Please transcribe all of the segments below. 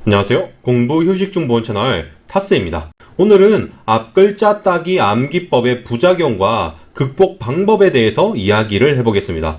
안녕하세요. 공부 휴식 중 보는 채널 타스입니다. 오늘은 앞글자 따기 암기법의 부작용과 극복 방법에 대해서 이야기를 해보겠습니다.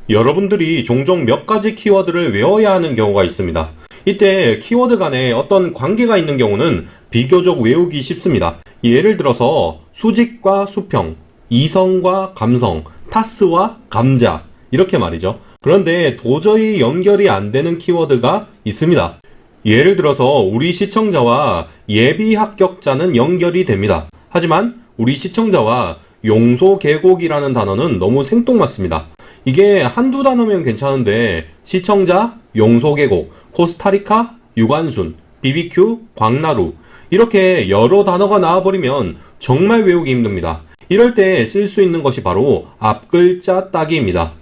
여러분들이 종종 몇 가지 키워드를 외워야 하는 경우가 있습니다. 이때 키워드 간에 어떤 관계가 있는 경우는 비교적 외우기 쉽습니다. 예를 들어서 수직과 수평, 이성과 감성, 타스와 감자 이렇게 말이죠. 그런데 도저히 연결이 안 되는 키워드가 있습니다. 예를 들어서 우리 시청자와 예비 합격자는 연결이 됩니다. 하지만 우리 시청자와 용소 계곡이라는 단어는 너무 생뚱맞습니다. 이게 한두 단어면 괜찮은데 시청자, 용소 계곡, 코스타리카, 유관순, BBQ, 광나루 이렇게 여러 단어가 나와버리면 정말 외우기 힘듭니다. 이럴 때 쓸 수 있는 것이 바로 앞글자 따기입니다.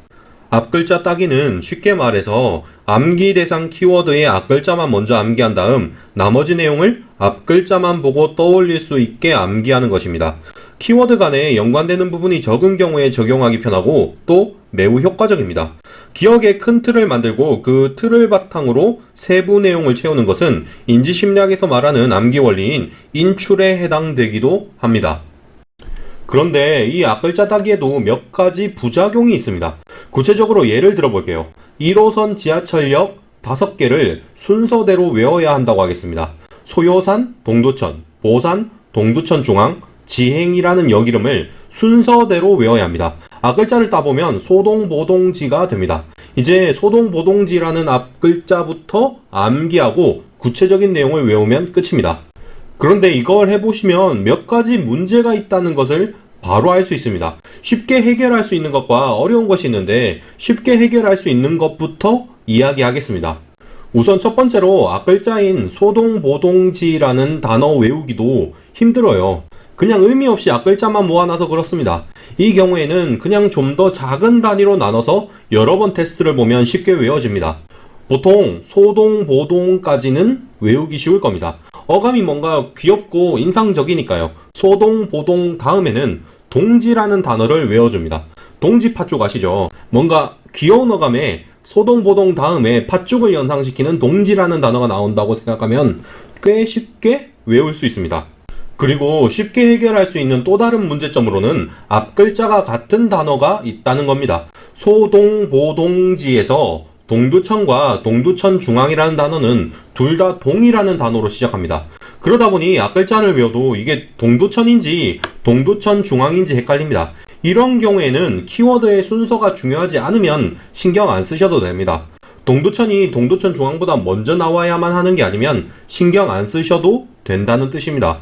앞글자 따기는 쉽게 말해서 암기 대상 키워드의 앞글자만 먼저 암기한 다음 나머지 내용을 앞글자만 보고 떠올릴 수 있게 암기하는 것입니다. 키워드 간에 연관되는 부분이 적은 경우에 적용하기 편하고 또 매우 효과적입니다. 기억의 큰 틀을 만들고 그 틀을 바탕으로 세부 내용을 채우는 것은 인지심리학에서 말하는 암기 원리인 인출에 해당되기도 합니다. 그런데 이 앞글자 따기에도 몇 가지 부작용이 있습니다. 구체적으로 예를 들어볼게요. 1호선 지하철역 5개를 순서대로 외워야 한다고 하겠습니다. 소요산, 동두천, 보산, 동두천중앙, 지행이라는 역 이름을 순서대로 외워야 합니다. 앞글자를 따보면 소동보동지가 됩니다. 이제 소동보동지라는 앞글자부터 암기하고 구체적인 내용을 외우면 끝입니다. 그런데 이걸 해보시면 몇 가지 문제가 있다는 것을 바로 알 수 있습니다. 쉽게 해결할 수 있는 것과 어려운 것이 있는데 쉽게 해결할 수 있는 것부터 이야기하겠습니다. 우선 첫 번째로 앞글자인 소동보동지라는 단어 외우기도 힘들어요. 그냥 의미 없이 앞글자만 모아놔서 그렇습니다. 이 경우에는 그냥 좀 더 작은 단위로 나눠서 여러 번 테스트를 보면 쉽게 외워집니다. 보통 소동보동까지는 외우기 쉬울 겁니다. 어감이 뭔가 귀엽고 인상적이니까요. 소동보동 다음에는 동지라는 단어를 외워줍니다. 동지 팥죽 아시죠? 뭔가 귀여운 어감에 소동보동 다음에 팥죽을 연상시키는 동지라는 단어가 나온다고 생각하면 꽤 쉽게 외울 수 있습니다. 그리고 쉽게 해결할 수 있는 또 다른 문제점으로는 앞글자가 같은 단어가 있다는 겁니다. 소동보동지에서 동두천과 동두천중앙이라는 단어는 둘 다 동이라는 단어로 시작합니다. 그러다 보니 앞글자를 외워도 이게 동두천인지 동두천중앙인지 헷갈립니다. 이런 경우에는 키워드의 순서가 중요하지 않으면 신경 안 쓰셔도 됩니다. 동두천이 동두천중앙보다 먼저 나와야만 하는 게 아니면 신경 안 쓰셔도 된다는 뜻입니다.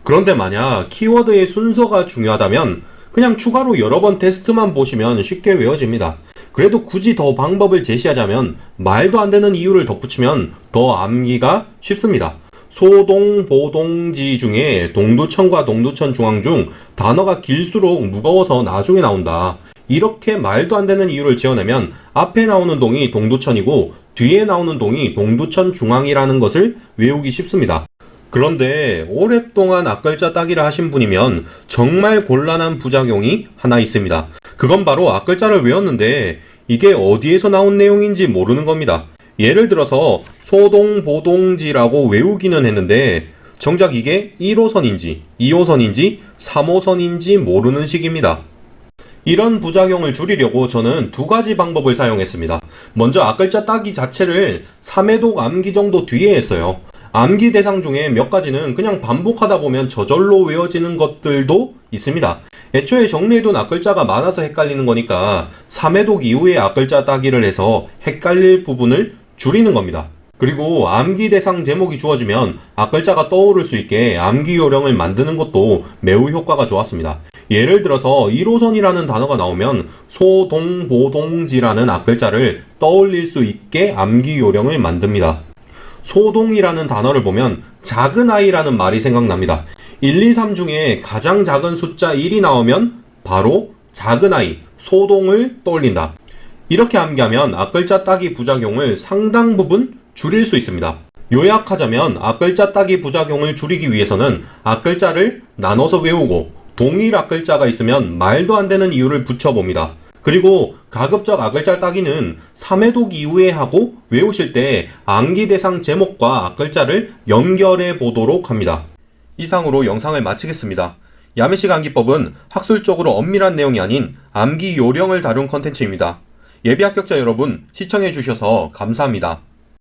그런데 만약 키워드의 순서가 중요하다면 그냥 추가로 여러 번 테스트만 보시면 쉽게 외워집니다. 그래도 굳이 더 방법을 제시하자면 말도 안 되는 이유를 덧붙이면 더 암기가 쉽습니다. 소동보동지 중에 동두천과 동두천중앙 중 단어가 길수록 무거워서 나중에 나온다. 이렇게 말도 안 되는 이유를 지어내면 앞에 나오는 동이 동두천이고 뒤에 나오는 동이 동두천중앙이라는 것을 외우기 쉽습니다. 그런데 오랫동안 앞글자 따기를 하신 분이면 정말 곤란한 부작용이 하나 있습니다. 그건 바로 앞글자를 외웠는데 이게 어디에서 나온 내용인지 모르는 겁니다. 예를 들어서 소동보동지라고 외우기는 했는데 정작 이게 1호선인지 2호선인지 3호선인지 모르는 식입니다. 이런 부작용을 줄이려고 저는 두 가지 방법을 사용했습니다. 먼저 앞글자 따기 자체를 3회독 암기 정도 뒤에 했어요. 암기 대상 중에 몇 가지는 그냥 반복하다 보면 저절로 외워지는 것들도 있습니다. 애초에 정리해둔 앞글자가 많아서 헷갈리는 거니까 3회독 이후에 앞글자 따기를 해서 헷갈릴 부분을 줄이는 겁니다. 그리고 암기 대상 제목이 주어지면 앞글자가 떠오를 수 있게 암기 요령을 만드는 것도 매우 효과가 좋았습니다. 예를 들어서 1호선이라는 단어가 나오면 소동보동지라는 앞글자를 떠올릴 수 있게 암기 요령을 만듭니다. 소동이라는 단어를 보면 작은 아이라는 말이 생각납니다. 1, 2, 3 중에 가장 작은 숫자 1이 나오면 바로 작은 아이, 소동을 떠올린다. 이렇게 암기하면 앞글자 따기 부작용을 상당 부분 줄일 수 있습니다. 요약하자면 앞글자 따기 부작용을 줄이기 위해서는 앞글자를 나눠서 외우고 동일 앞글자가 있으면 말도 안 되는 이유를 붙여봅니다. 그리고 가급적 악글자 따기는 3회독 이후에 하고 외우실 때 암기 대상 제목과 악글자를 연결해 보도록 합니다. 이상으로 영상을 마치겠습니다. 야매식 암기법은 학술적으로 엄밀한 내용이 아닌 암기 요령을 다룬 컨텐츠입니다. 예비 합격자 여러분 시청해 주셔서 감사합니다.